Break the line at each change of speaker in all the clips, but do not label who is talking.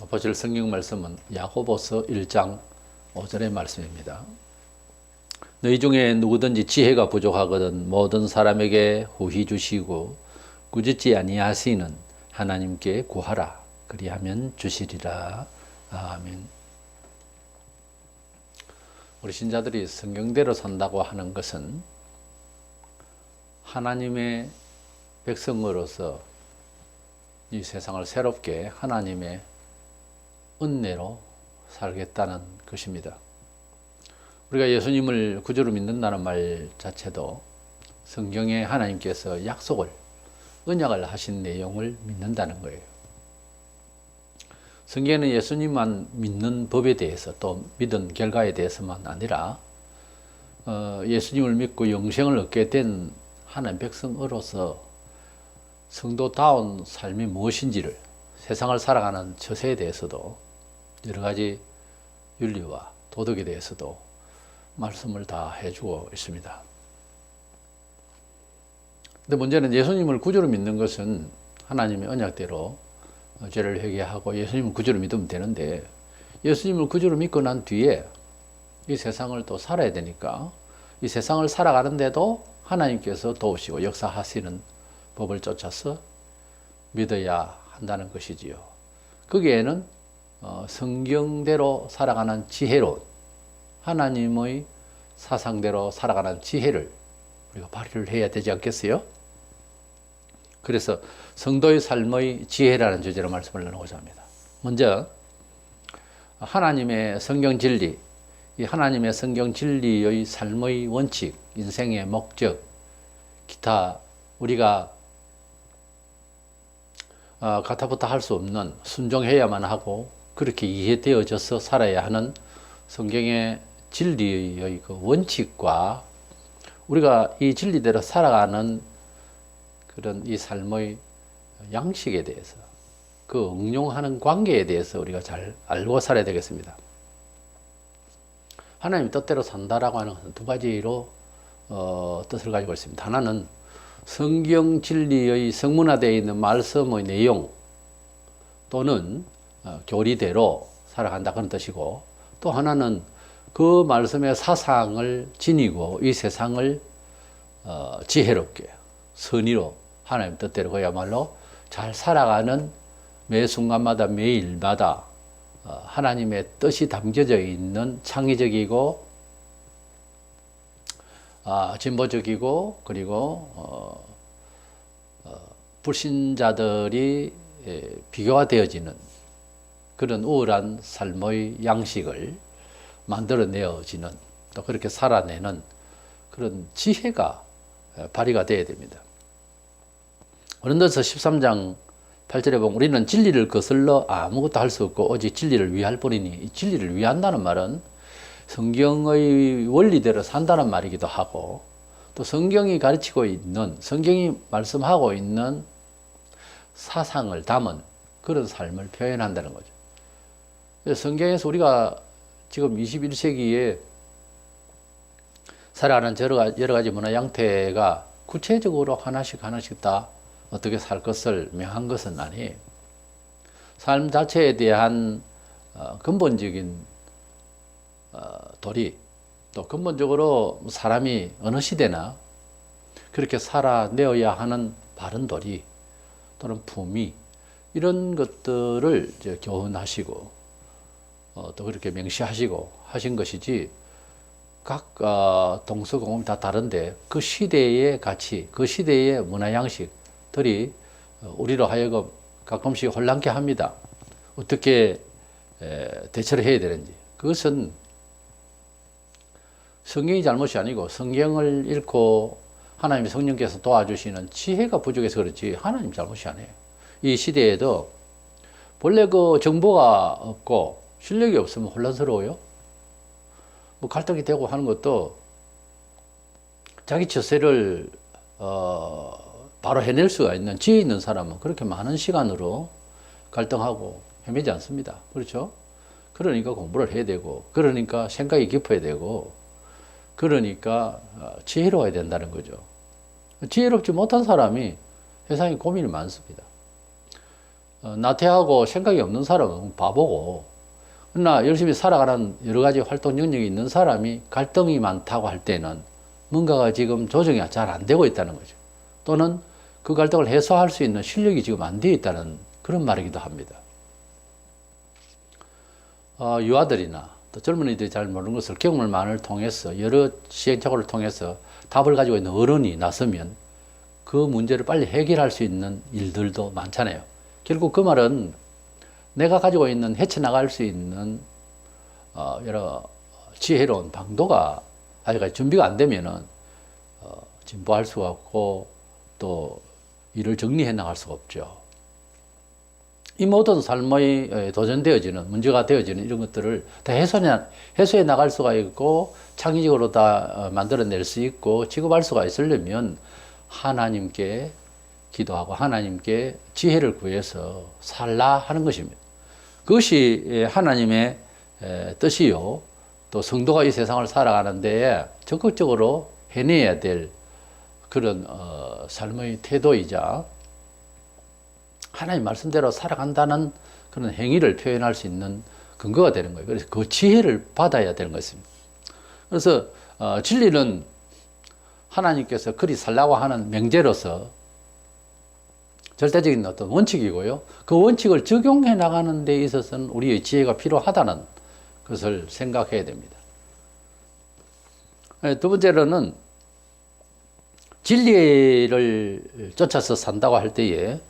보실 성경 말씀은 야고보서 1장 5절의 말씀입니다. 너희 중에 누구든지 지혜가 부족하거든 모든 사람에게 후히 주시고 꾸짖지 아니하시는 하나님께 구하라. 그리하면 주시리라. 아멘. 우리 신자들이 성경대로 산다고 하는 것은 하나님의 백성으로서 이 세상을 새롭게 하나님의 은혜로 살겠다는 것입니다. 우리가 예수님을 구주로 믿는다는 말 자체도 성경에 하나님께서 약속을, 언약을 하신 내용을 믿는다는 거예요. 성경에는 예수님만 믿는 법에 대해서 또 믿은 결과에 대해서만 아니라 예수님을 믿고 영생을 얻게 된 하나님 백성으로서 성도다운 삶이 무엇인지를, 세상을 살아가는 처세에 대해서도 여러 가지 윤리와 도덕에 대해서도 말씀을 다 해주고 있습니다. 근데 문제는 예수님을 구주로 믿는 것은 하나님의 언약대로 죄를 회개하고 예수님을 구주로 믿으면 되는데, 예수님을 구주로 믿고 난 뒤에 이 세상을 또 살아야 되니까 이 세상을 살아가는데도 하나님께서 도우시고 역사하시는 법을 쫓아서 믿어야 한다는 것이지요. 거기에는 성경대로 살아가는 지혜로운 하나님의 사상대로 살아가는 지혜를 우리가 발휘를 해야 되지 않겠어요? 그래서 성도의 삶의 지혜라는 주제로 말씀을 나누고자 합니다. 먼저 하나님의 성경 진리, 이 하나님의 성경 진리의 삶의 원칙, 인생의 목적, 기타 우리가 가타부타 할 수 없는, 순종해야만 하고 그렇게 이해되어져서 살아야 하는 성경의 진리의 그 원칙과 우리가 이 진리대로 살아가는 그런 이 삶의 양식에 대해서, 그 응용하는 관계에 대해서 우리가 잘 알고 살아야 되겠습니다. 하나님 뜻대로 산다라고 하는 것은 두 가지로 뜻을 가지고 있습니다. 하나는 성경 진리의 성문화되어 있는 말씀의 내용 또는 교리대로 살아간다 그런 뜻이고, 또 하나는 그 말씀의 사상을 지니고 이 세상을 지혜롭게 선의로 하나님 뜻대로 그야말로 잘 살아가는 매 순간마다 매일마다 하나님의 뜻이 담겨져 있는 창의적이고 진보적이고 그리고 불신자들이 비교가 되어지는 그런 우월한 삶의 양식을 만들어내어지는, 또 그렇게 살아내는 그런 지혜가 발휘가 되어야 됩니다. 고린도서 13장 8절에 보면 우리는 진리를 거슬러 아무것도 할 수 없고 오직 진리를 위할 뿐이니, 이 진리를 위한다는 말은 성경의 원리대로 산다는 말이기도 하고, 또 성경이 가르치고 있는, 성경이 말씀하고 있는 사상을 담은 그런 삶을 표현한다는 거죠. 성경에서 우리가 지금 21세기에 살아가는 여러 가지 문화 양태가 구체적으로 하나씩 다 어떻게 살 것을 명한 것은 아니에요. 삶 자체에 대한 근본적인 도리, 또 근본적으로 사람이 어느 시대나 그렇게 살아내어야 하는 바른 도리 또는 품위, 이런 것들을 이제 교훈하시고 또 그렇게 명시하시고 하신 것이지, 각 동서고금이 다 다른데 그 시대의 가치, 그 시대의 문화 양식들이 우리로 하여금 가끔씩 혼란케 합니다. 어떻게 대처를 해야 되는지. 그것은 성경이 잘못이 아니고 성경을 읽고 하나님의 성령께서 도와주시는 지혜가 부족해서 그렇지 하나님 잘못이 아니에요. 이 시대에도 본래 그 정보가 없고 실력이 없으면 혼란스러워요. 뭐 갈등이 되고 하는 것도 자기 처세를 바로 해낼 수가 있는 지혜 있는 사람은 그렇게 많은 시간으로 갈등하고 헤매지 않습니다. 그렇죠? 그러니까 공부를 해야 되고, 그러니까 생각이 깊어야 되고, 그러니까 지혜로워야 된다는 거죠. 지혜롭지 못한 사람이 세상에 고민이 많습니다. 나태하고 생각이 없는 사람은 바보고, 그러나 열심히 살아가는 여러 가지 활동 영역이 있는 사람이 갈등이 많다고 할 때는 뭔가가 지금 조정이 잘 안 되고 있다는 거죠. 또는 그 갈등을 해소할 수 있는 실력이 지금 안 되어 있다는 그런 말이기도 합니다. 유아들이나 또 젊은이들이 잘 모르는 것을 경험을 통해서 여러 시행착오를 통해서 답을 가지고 있는 어른이 나서면 그 문제를 빨리 해결할 수 있는 일들도 많잖아요. 결국 그 말은 내가 가지고 있는 헤쳐나갈 수 있는 여러 지혜로운 방도가 아직까지 준비가 안 되면은 진보할 수가 없고 또 일을 정리해 나갈 수가 없죠. 이 모든 삶의 도전되어지는 문제가 되어지는 이런 것들을 다 해소해 나갈 수가 있고 창의적으로 다 만들어낼 수 있고 취급할 수가 있으려면 하나님께 기도하고 하나님께 지혜를 구해서 살라 하는 것입니다. 그것이 하나님의 뜻이요. 또 성도가 이 세상을 살아가는 데에 적극적으로 해내야 될 그런 삶의 태도이자 하나님 말씀대로 살아간다는 그런 행위를 표현할 수 있는 근거가 되는 거예요. 그래서 그 지혜를 받아야 되는 것입니다. 그래서 진리는 하나님께서 그리 살라고 하는 명제로서 절대적인 어떤 원칙이고요. 그 원칙을 적용해 나가는 데 있어서는 우리의 지혜가 필요하다는 것을 생각해야 됩니다. 두 번째로는 진리를 쫓아서 산다고 할 때에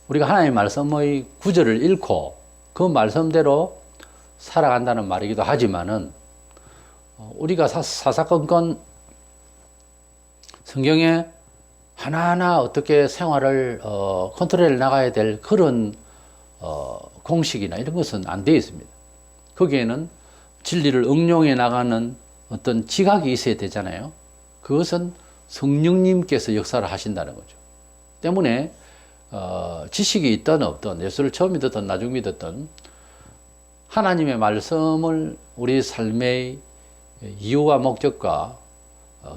우리가 하나님의 말씀의 구절을 읽고 그 말씀대로 살아간다는 말이기도 하지만은 우리가 사사건건 성경에 하나하나 어떻게 생활을 컨트롤해 나가야 될 그런 공식이나 이런 것은 안 되어 있습니다. 거기에는 진리를 응용해 나가는 어떤 지각이 있어야 되잖아요. 그것은 성령님께서 역사를 하신다는 거죠. 때문에 지식이 있든 없든 예수를 처음 믿었든 나중 믿었든 하나님의 말씀을 우리 삶의 이유와 목적과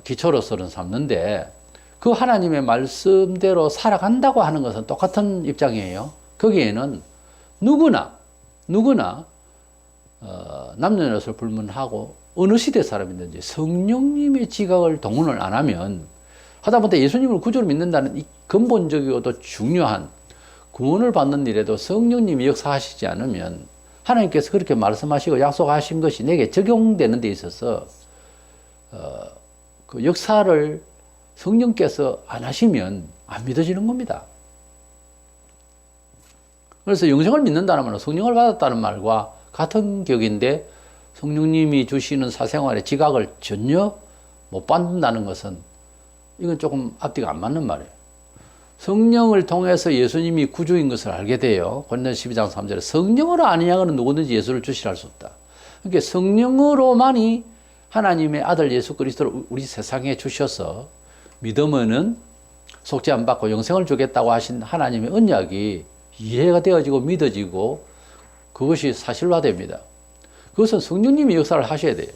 기초로서는 삼는데 그 하나님의 말씀대로 살아간다고 하는 것은 똑같은 입장이에요. 거기에는 누구나 남녀노소 불문하고 어느 시대 사람이든지 성령님의 지각을 동원을 안 하면 하다못해 예수님을 구주로 믿는다는 이 근본적이고 또 중요한 구원을 받는 일에도 성령님이 역사하시지 않으면 하나님께서 그렇게 말씀하시고 약속하신 것이 내게 적용되는 데 있어서 그 역사를 성령께서 안 하시면 안 믿어지는 겁니다. 그래서 영생을 믿는다는 말은 성령을 받았다는 말과 같은 격인데 성령님이 주시는 사생활의 지각을 전혀 못 받는다는 것은 이건 조금 앞뒤가 안 맞는 말이에요. 성령을 통해서 예수님이 구주인 것을 알게 돼요. 고린도서 12장 3절에 성령으로 아니하고는 누구든지 예수를 주시라 할 수 없다. 그러니까 성령으로만이 하나님의 아들 예수 그리스도를 우리 세상에 주셔서 믿으면은 속죄 안 받고 영생을 주겠다고 하신 하나님의 언약이 이해가 되어지고 믿어지고 그것이 사실화됩니다. 그것은 성령님이 역사를 하셔야 돼요.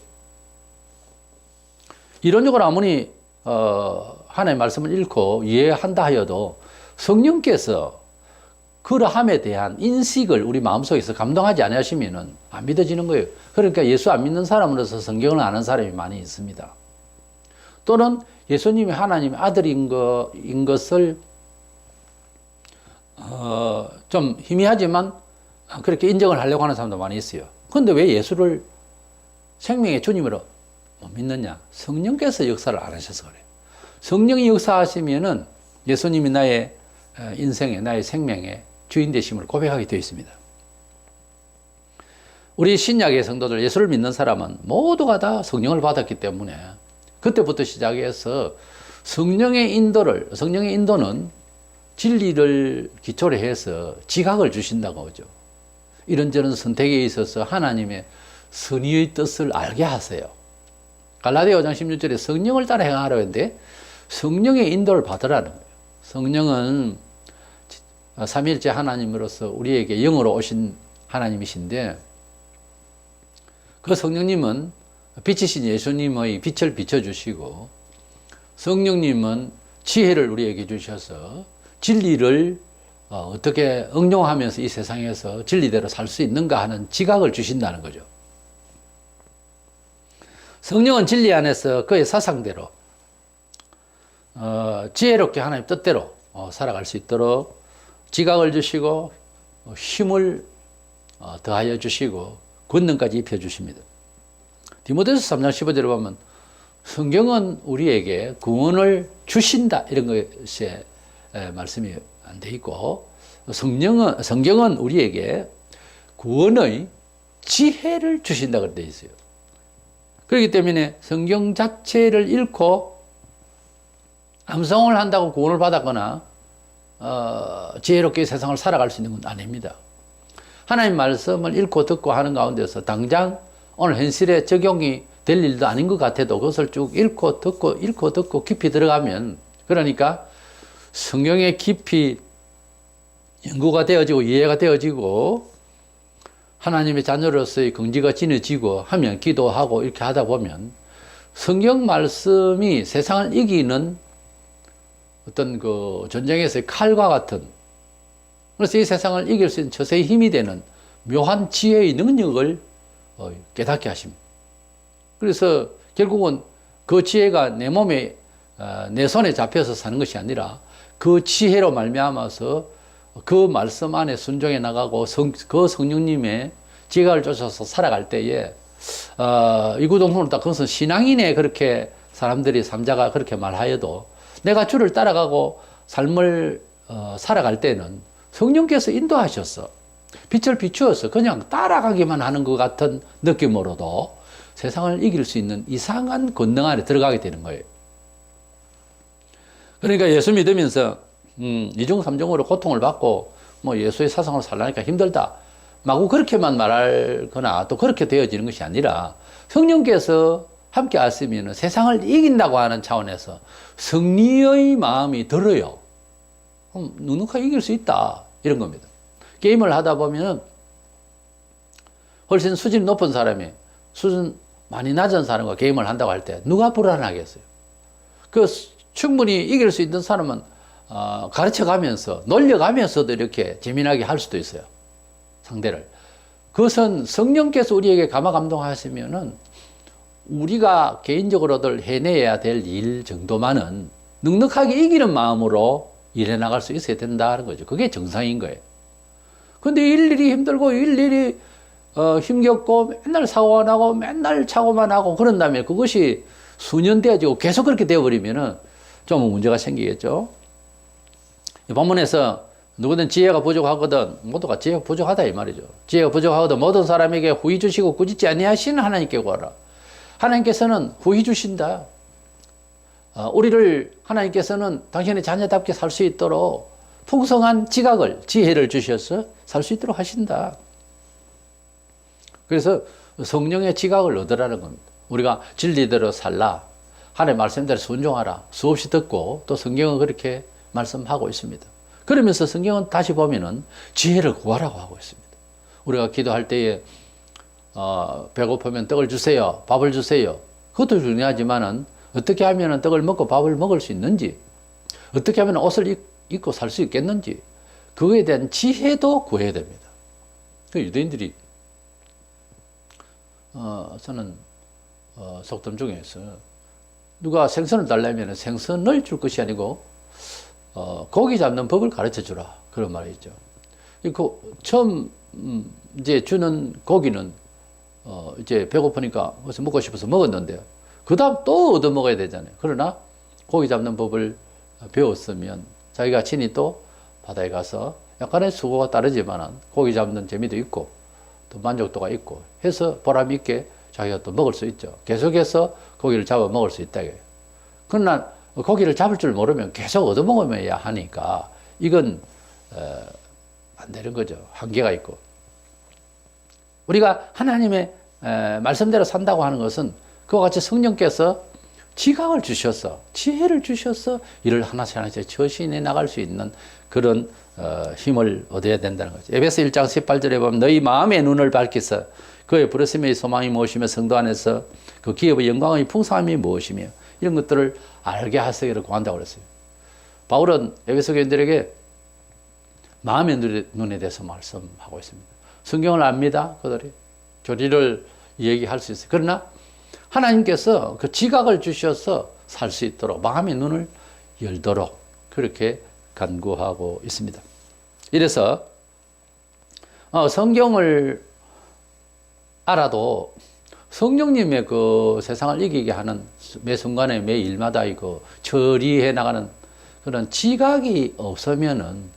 이론적으로 아무리 하나님의 말씀을 읽고 이해한다 하여도 성령께서 그러함에 대한 인식을 우리 마음속에서 감동하지 않으시면 안 믿어지는 거예요. 그러니까 예수 안 믿는 사람으로서 성경을 아는 사람이 많이 있습니다. 또는 예수님이 하나님의 아들인 것을 좀 희미하지만 그렇게 인정을 하려고 하는 사람도 많이 있어요. 그런데 왜 예수를 생명의 주님으로 못 믿느냐? 성령께서 역사를 안 하셔서 그래요. 성령이 역사하시면은 예수님이 나의 인생에, 나의 생명의 주인 되심을 고백하게 되어 있습니다. 우리 신약의 성도들, 예수를 믿는 사람은 모두가 다 성령을 받았기 때문에 그때부터 시작해서 성령의 인도는 진리를 기초로 해서 지각을 주신다고 하죠. 이런저런 선택에 있어서 하나님의 선의의 뜻을 알게 하세요. 갈라디아 5장 16절에 성령을 따라 행하라고 했는데 성령의 인도를 받으라는 거예요. 성령은 삼위일체 하나님으로서 우리에게 영으로 오신 하나님이신데 그 성령님은 빛이신 예수님의 빛을 비춰주시고 성령님은 지혜를 우리에게 주셔서 진리를 어떻게 응용하면서 이 세상에서 진리대로 살 수 있는가 하는 지각을 주신다는 거죠. 성령은 진리 안에서 그의 사상대로 지혜롭게 하나님 뜻대로 살아갈 수 있도록 지각을 주시고 힘을 더하여 주시고 권능까지 입혀 주십니다. 디모데후서 3장 15절에 보면 성경은 우리에게 구원을 주신다 이런 것에 말씀이 안 돼 있고 성경은 우리에게 구원의 지혜를 주신다 그렇게 돼 있어요. 그렇기 때문에 성경 자체를 읽고 암송을 한다고 구원을 받았거나 지혜롭게 세상을 살아갈 수 있는 건 아닙니다. 하나님 말씀을 읽고 듣고 하는 가운데서 당장 오늘 현실에 적용이 될 일도 아닌 것 같아도 그것을 쭉 읽고 듣고 깊이 들어가면, 그러니까 성경에 깊이 연구가 되어지고 이해가 되어지고 하나님의 자녀로서의 긍지가 지녀지고 하면, 기도하고 이렇게 하다 보면 성경 말씀이 세상을 이기는 어떤 그 전쟁에서의 칼과 같은, 그래서 이 세상을 이길 수 있는 처세의 힘이 되는 묘한 지혜의 능력을 깨닫게 하십니다. 그래서 결국은 그 지혜가 내 몸에, 내 손에 잡혀서 사는 것이 아니라 그 지혜로 말미암아서 그 말씀 안에 순종해 나가고 그 성령님의 지혜를 쫓아서 살아갈 때에 이구동성으로 딱 그것은 신앙인의 그렇게 사람들이 삼자가 그렇게 말하여도 내가 주를 따라가고 삶을 살아갈 때는 성령께서 인도하셨어. 빛을 비추어서 그냥 따라가기만 하는 것 같은 느낌으로도 세상을 이길 수 있는 이상한 권능 안에 들어가게 되는 거예요. 그러니까 예수 믿으면서 이중 삼중으로 고통을 받고 뭐 예수의 사상으로 살라니까 힘들다, 마구 그렇게만 말하거나 또 그렇게 되어지는 것이 아니라 성령께서 함께 하시면 세상을 이긴다고 하는 차원에서 승리의 마음이 들어요. 넉넉하게 이길 수 있다 이런 겁니다. 게임을 하다 보면 훨씬 수준이 높은 사람이 수준 많이 낮은 사람과 게임을 한다고 할 때 누가 불안하겠어요? 그 충분히 이길 수 있는 사람은 가르쳐가면서 놀려가면서도 이렇게 재미나게 할 수도 있어요, 상대를. 그것은 성령께서 우리에게 감화 감동하시면은 우리가 개인적으로들 해내야 될 일 정도만은 넉넉하게 이기는 마음으로 일해 나갈 수 있어야 된다는 거죠. 그게 정상인 거예요. 근데 일일이 힘들고 일일이 힘겹고 맨날 사고가 나고 맨날 착오만 하고 그런다면 그것이 수년 되어지고 계속 그렇게 되어버리면은 좀 문제가 생기겠죠. 이 본문에서 누구든 지혜가 부족하거든, 모두가 지혜가 부족하다 이 말이죠. 지혜가 부족하거든 모든 사람에게 후히 주시고 꾸짖지 아니하시는 하나님께 구하라. 하나님께서는 후히 주신다. 우리를 하나님께서는 당신의 자녀답게 살 수 있도록 풍성한 지각을, 지혜를 주셔서 살 수 있도록 하신다. 그래서 성령의 지각을 얻으라는 겁니다. 우리가 진리대로 살라, 하나님의 말씀대로 순종하라 수없이 듣고 또 성경은 그렇게 말씀하고 있습니다. 그러면서 성경은 다시 보면은 지혜를 구하라고 하고 있습니다. 우리가 기도할 때에 배고프면 떡을 주세요, 밥을 주세요, 그것도 중요하지만은 어떻게 하면 떡을 먹고 밥을 먹을 수 있는지, 어떻게 하면 옷을 입고 살 수 있겠는지, 그거에 대한 지혜도 구해야 됩니다. 그 유대인들이 저는 속담 중에서 누가 생선을 달라면 생선을 줄 것이 아니고 고기 잡는 법을 가르쳐 주라 그런 말이 있죠. 처음 이제 주는 고기는 이제 배고프니까 그래서 먹고 싶어서 먹었는데요. 그 다음 또 얻어 먹어야 되잖아요. 그러나 고기 잡는 법을 배웠으면 자기가 친히 또 바다에 가서 약간의 수고가 따르지만 고기 잡는 재미도 있고 또 만족도가 있고 해서 보람 있게 자기가 또 먹을 수 있죠. 계속해서 고기를 잡아 먹을 수 있다. 그러나 고기를 잡을 줄 모르면 계속 얻어 먹어야 하니까 이건 안 되는 거죠. 한계가 있고. 우리가 하나님의 말씀대로 산다고 하는 것은 그와 같이 성령께서 지각을 주셔서 지혜를 주셔서 이를 하나씩 하나씩 처신해 나갈 수 있는 그런 힘을 얻어야 된다는 거죠. 에베소 1장 18절에 보면 너희 마음의 눈을 밝히사 그의 부르심의 소망이 무엇이며 성도 안에서 그 기업의 영광의 풍성함이 무엇이며 이런 것들을 알게 하시기를 구한다고 그랬어요. 바울은 에베소 교인들에게 마음의 눈에 대해서 말씀하고 있습니다. 성경을 압니다. 그들이 교리를 얘기할 수 있어요. 그러나 하나님께서 그 지각을 주셔서 살 수 있도록 마음의 눈을 열도록 그렇게 간구하고 있습니다. 이래서 성경을 알아도 성령님의 그 세상을 이기게 하는 매 순간에 매 일마다 이거 처리해 나가는 그런 지각이 없으면은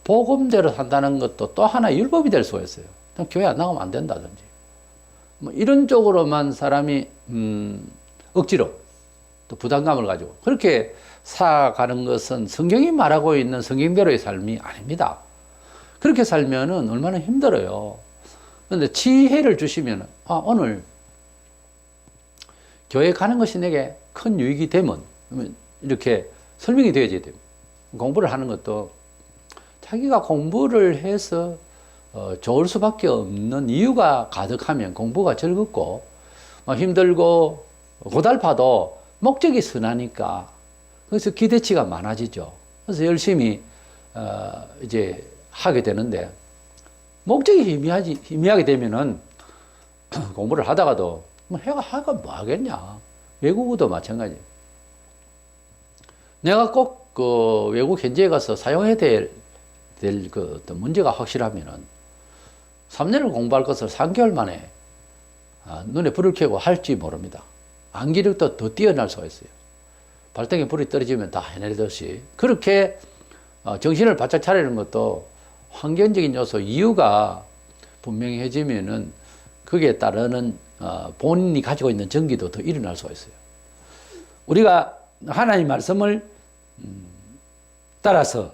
복음대로 산다는 것도 또 하나의 율법이 될 수가 있어요. 교회 안 나가면 안 된다든지. 뭐 이런 쪽으로만 사람이 억지로 또 부담감을 가지고 그렇게 살아가는 것은 성경이 말하고 있는 성경대로의 삶이 아닙니다. 그렇게 살면은 얼마나 힘들어요. 그런데 지혜를 주시면 오늘 교회 가는 것이 내게 큰 유익이 되면 이렇게 설명이 되어져야 돼요. 공부를 하는 것도 자기가 공부를 해서 좋을 수밖에 없는 이유가 가득하면 공부가 즐겁고 힘들고 고달파도 목적이 선하니까 그래서 기대치가 많아지죠. 그래서 열심히 이제 하게 되는데 목적이 희미하게 되면은 공부를 하다가도 하가 뭐 하겠냐. 외국어도 마찬가지. 내가 꼭 그 외국 현지에 가서 사용해야 될 그 어떤 문제가 확실하면은 3년을 공부할 것을 3개월 만에 눈에 불을 켜고 할지 모릅니다. 암기력도 더 뛰어날 수가 있어요. 발등에 불이 떨어지면 다 해내듯이 그렇게 정신을 바짝 차리는 것도 환경적인 요소 이유가 분명해지면은 거기에 따르는 본인이 가지고 있는 정기도 더 일어날 수가 있어요. 우리가 하나님 말씀을 따라서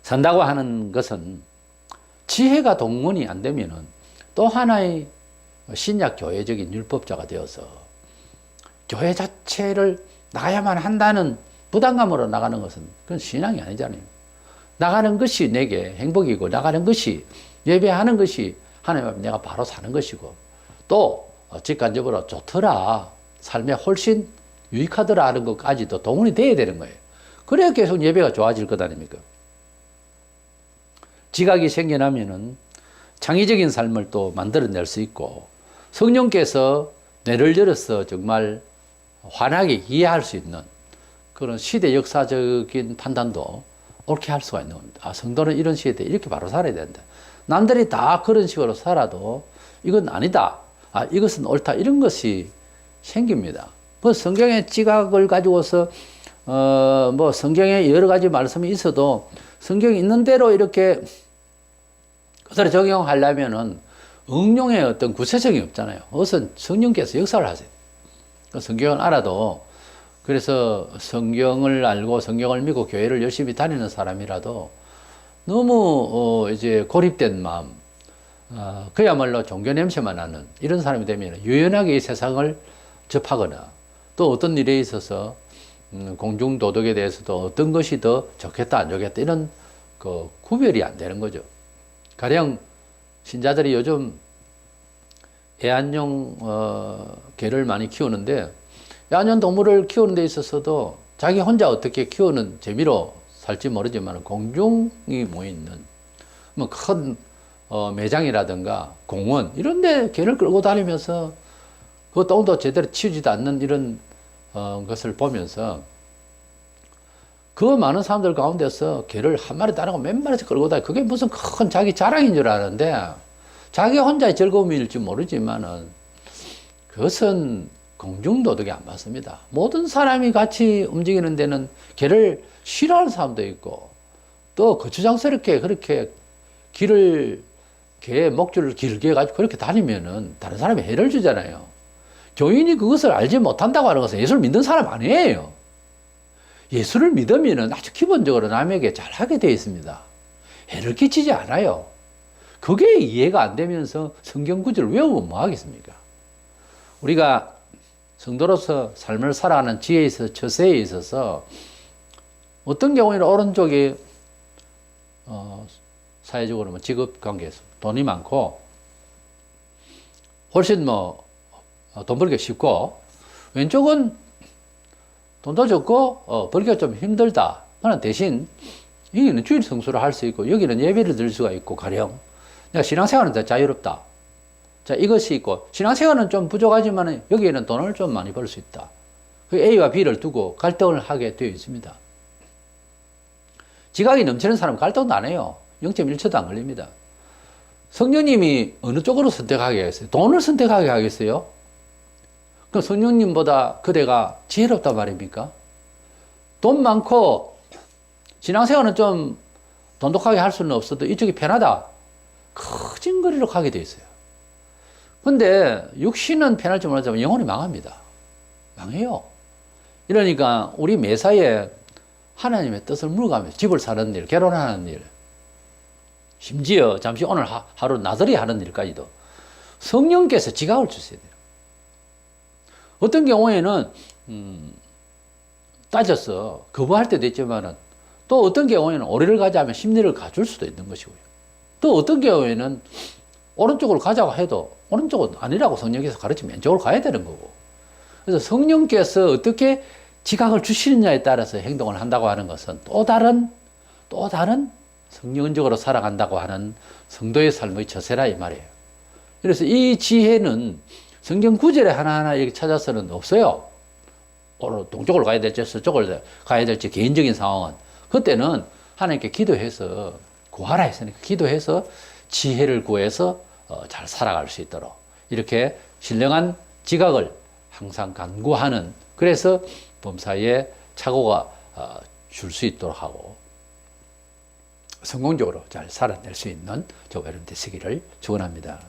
산다고 하는 것은 지혜가 동원이 안 되면은 또 하나의 신약 교회적인 율법자가 되어서 교회 자체를 나가야만 한다는 부담감으로 나가는 것은 그건 신앙이 아니잖아요. 나가는 것이 내게 행복이고 나가는 것이 예배하는 것이 하나님 앞에 내가 바로 사는 것이고 또 직간접으로 좋더라 삶에 훨씬 유익하더라 하는 것까지도 동원이 돼야 되는 거예요. 그래야 계속 예배가 좋아질 것 아닙니까? 지각이 생겨나면은 창의적인 삶을 또 만들어낼 수 있고 성령께서 뇌를 열어서 정말 환하게 이해할 수 있는 그런 시대 역사적인 판단도 옳게 할 수가 있는 겁니다. 성도는 이런 시대에 이렇게 바로 살아야 된다. 남들이 다 그런 식으로 살아도 이건 아니다. 이것은 옳다. 이런 것이 생깁니다. 뭐 성경의 지각을 가지고서 뭐 성경에 여러 가지 말씀이 있어도 성경이 있는 대로 이렇게 그대로 적용하려면은 응용의 어떤 구체성이 없잖아요. 그것은 성령께서 역사를 하세요. 성경을 알아도 그래서 성경을 알고 성경을 믿고 교회를 열심히 다니는 사람이라도 너무 이제 고립된 마음, 그야말로 종교 냄새만 나는 이런 사람이 되면 유연하게 이 세상을 접하거나 또 어떤 일에 있어서 공중 도덕에 대해서도 어떤 것이 더 좋겠다 안 좋겠다 이런 그 구별이 안 되는 거죠. 가령 신자들이 요즘 애완용 개를 많이 키우는데 애완용 동물을 키우는 데 있어서도 자기 혼자 어떻게 키우는 재미로 살지 모르지만 공중이 모여있는 뭐 큰 매장이라든가 공원 이런 데 개를 끌고 다니면서 그 똥도 제대로 치우지도 않는 이런 것을 보면서 그 많은 사람들 가운데서 개를 한 마리 다르고 몇 마리씩 끌고 다니 그게 무슨 큰 자기 자랑인 줄 아는데 자기 혼자의 즐거움일지 모르지만은 그것은 공중도덕이 안 맞습니다. 모든 사람이 같이 움직이는 데는 개를 싫어하는 사람도 있고 또 거추장스럽게 그렇게 개의 목줄을 길게 해가지고 그렇게 다니면은 다른 사람이 해를 주잖아요. 교인이 그것을 알지 못한다고 하는 것은 예수를 믿는 사람 아니에요. 예수를 믿으면은 아주 기본적으로 남에게 잘하게 되어 있습니다. 해를 끼치지 않아요. 그게 이해가 안 되면서 성경 구절을 외우면 뭐 하겠습니까? 우리가 성도로서 삶을 살아가는 지혜에 있어서 처세에 있어서 어떤 경우에는 오른쪽이 사회적으로 뭐 직업 관계에서 돈이 많고 훨씬 돈 벌기 쉽고 왼쪽은 돈도 적고 벌기가 좀 힘들다. 그러나 대신 여기는 주일 성수를 할 수 있고 여기는 예배를 드릴 수가 있고 가령 내가 신앙생활은 더 자유롭다. 자, 이것이 있고 신앙생활은 좀 부족하지만 여기에는 돈을 좀 많이 벌 수 있다. 그 A와 B를 두고 갈등을 하게 되어 있습니다. 지각이 넘치는 사람은 갈등도 안 해요. 0.1초도 안 걸립니다. 성령님이 어느 쪽으로 선택하게 하겠어요? 돈을 선택하게 하겠어요? 그럼 성령님보다 그대가 지혜롭단 말입니까? 돈 많고 신앙생활은 좀 돈독하게 할 수는 없어도 이쪽이 편하다. 커진 거리로 가게 돼 있어요. 근데 육신은 편할지 몰라도 영혼이 망합니다. 망해요. 이러니까 우리 매사에 하나님의 뜻을 물어가면서 집을 사는 일, 결혼하는 일, 심지어 잠시 오늘 하루 나들이 하는 일까지도 성령께서 지각을 주셔야 돼요. 어떤 경우에는 따져서 거부할 때도 있지만은 또 어떤 경우에는 오리를 가자면 심리를 가줄 수도 있는 것이고요. 또 어떤 경우에는 오른쪽으로 가자고 해도 오른쪽은 아니라고 성령께서 가르치면 왼쪽으로 가야 되는 거고. 그래서 성령께서 어떻게 지각을 주시느냐에 따라서 행동을 한다고 하는 것은 또 다른 성령적으로 살아간다고 하는 성도의 삶의 처세라 이 말이에요. 그래서 이 지혜는 성경 구절에 하나하나 이렇게 찾아서는 없어요. 동쪽으로 가야 될지 서쪽으로 가야 될지 개인적인 상황은. 그때는 하나님께 기도해서 구하라 했으니까 기도해서 지혜를 구해서 잘 살아갈 수 있도록 이렇게 신령한 지각을 항상 간구하는, 그래서 범사에 착오가 줄 수 있도록 하고 성공적으로 잘 살아낼 수 있는 저와 여러분 되시기를 축원합니다.